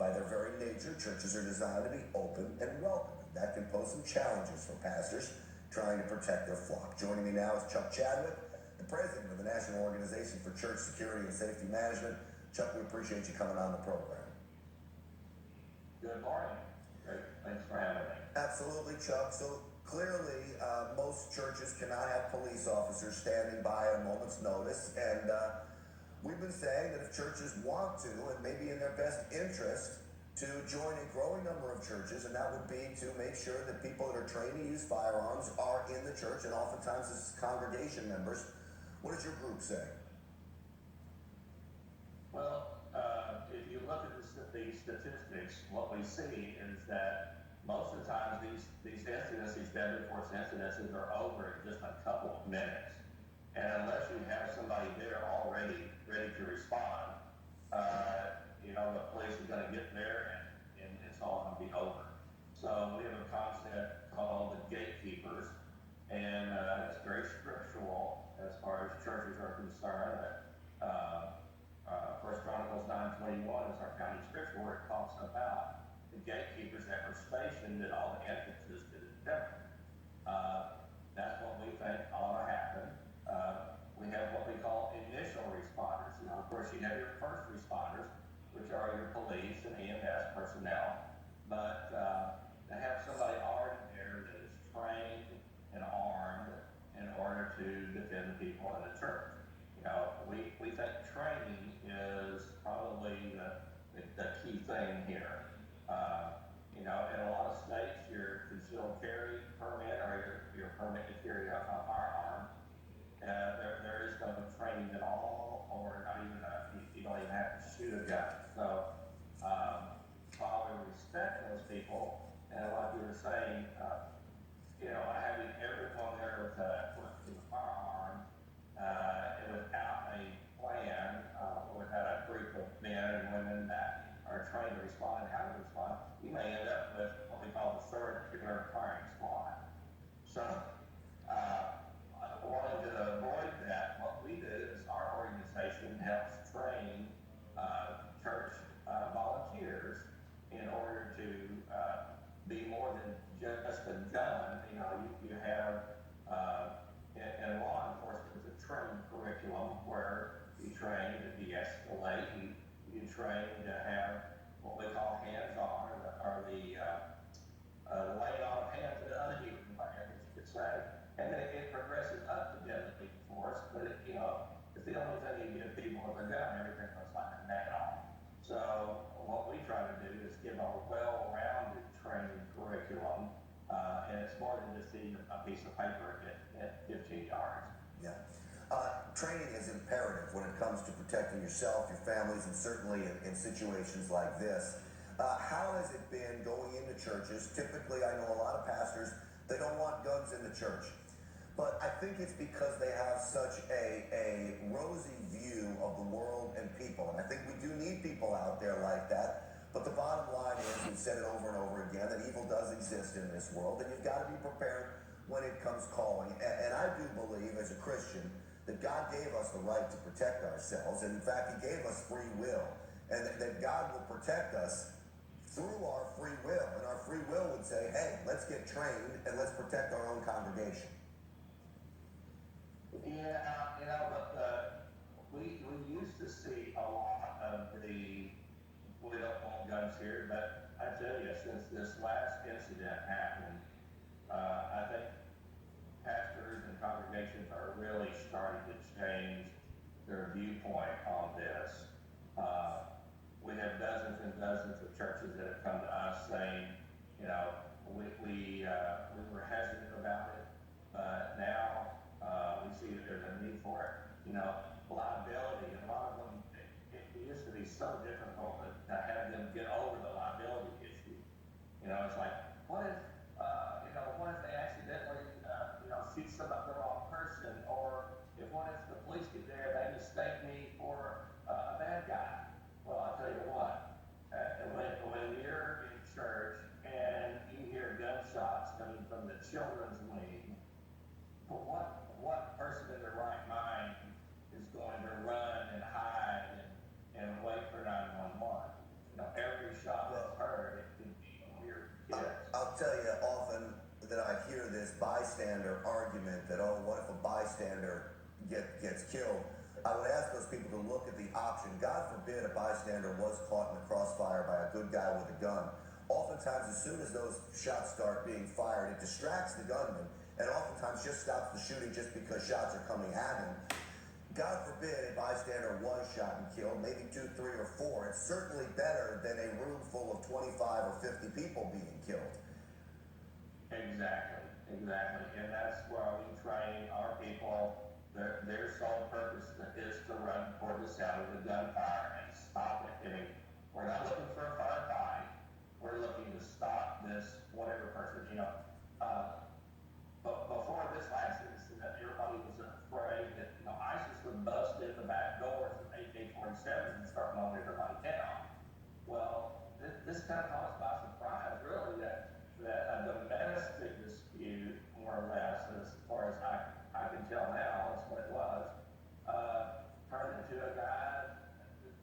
By their very nature, churches are designed to be open and welcoming. That can pose some challenges for pastors trying to protect their flock. Joining me now is Chuck Chadwick, the president of the National Organization for Church Security and Safety Management. Chuck, we appreciate you coming on the program. Good morning. Great. Thanks for having me. Absolutely, Chuck. So clearly, most churches cannot have police officers standing by a moment's notice, and we've been saying that if churches want to, and maybe in their best interest, to join a growing number of churches, and that would be to make sure that people that are trained to use firearms are in the church, and oftentimes this is congregation members. What does your group say? Well, if you look at the statistics, what we see is that most of the time these incidents, these deadly force incidences, are over in just a couple of minutes. And unless you have somebody there already ready to respond, the police are going to get there and it's all going to be over. So we have a concept called the gatekeepers, and it's very scriptural as far as churches are concerned. First Chronicles 9:21 is our county scripture where it talks about the gatekeepers that were stationed at all the entrances to the temple. That's what we think ought to happen. We have what we call initial responders. Of course, you have your first responders, which are your police and EMS personnel. But to have somebody already there that is trained and armed in order to defend the people in the church. We think training is probably the key thing here. In a lot of states, your concealed carry permit or your permit to carry a firearm, there is no training at all, or not even you don't even have to shoot a gun. So while we respect those people, and like you were saying, having everyone there with a firearm and without a plan, without a group of men and women that are trained to respond and how to respond, you may end up with what we call the third particular firing squad. So, wanting to avoid that, what we do is our organization helps train church volunteers in order to be more than just a gun. You have in law enforcement a training curriculum where you train to de-escalate, you train to have what we call hands-on, or the laying on of hands in an uneven environment, you could say. And then it progresses up to deadly force, but it's the only thing you give people with a gun, everything looks like a nail. So what we try to do is give a well-rounded training curriculum, and it's more than just a piece of paper at 15 yards. Yeah. Training is imperative when it comes to protecting yourself, your families, and certainly in situations like this. How has it been going into churches? Typically, I know a lot of pastors, they don't want guns in the church. But I think it's because they have such a rosy view of the world and people. And I think we do need people out there like that. But the bottom line is, we've said it over and over again, that evil does exist in this world. And you've got to be prepared when it comes calling. And I do believe, as a Christian, that God gave us the right to protect ourselves. And in fact, he gave us free will. And that God will protect us through our free will. And our free will would say, hey, let's get trained and let's protect our own congregation. Yeah, but we used to see a lot of we don't want guns here, but I tell you, since this last incident happened, I think pastors and congregations are really starting to change their viewpoint on this. We have dozens and dozens of churches that have come to us saying, we were hesitant about it, but now we see that there's a need for it. Liability, a lot of them, it used to be so difficult to have them get over the liability issue. It's like, what if they accidentally, shoot the wrong person, or what if the police get there, they mistake me for a bad guy? Well, I'll tell you what, when you're in church and you hear gunshots coming from the children's wing, what person in their right mind is going to run and hide and wait for 911? Every shot bystander gets killed, I would ask those people to look at the option. God forbid a bystander was caught in the crossfire by a good guy with a gun. Oftentimes, as soon as those shots start being fired, it distracts the gunman and oftentimes just stops the shooting just because shots are coming at him. God forbid a bystander was shot and killed, maybe 2, 3, or 4. It's certainly better than a room full of 25 or 50 people being killed. Exactly. And that's why we train our people. Their sole purpose is to run toward the sound of the gunfire and stop it. I mean, we're not looking for a firefight. We're looking to stop this whatever person, But before this last incident, everybody was afraid that ISIS would bust in the back doors with AK-47s and start mowing everybody down. Well, this kind of caught us by surprise, really, that a domestic dispute, more or less, as far as I can tell now, that's what it was, turned into a guy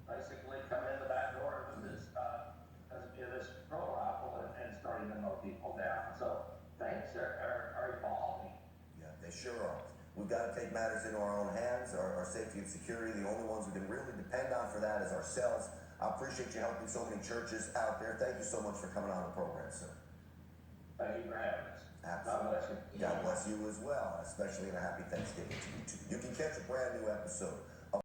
basically coming in the back door with this patrol rifle and starting to mow people down. So things are evolving. Yeah, they sure are. We've got to take matters into our own hands, our safety and security. The only ones we can really depend on for that is ourselves. I appreciate you helping so many churches out there. Thank you so much for coming on the program, sir. Thank you for having us. Absolutely. God bless you. God bless you as well, especially in a happy Thanksgiving to you too. You can catch a brand new episode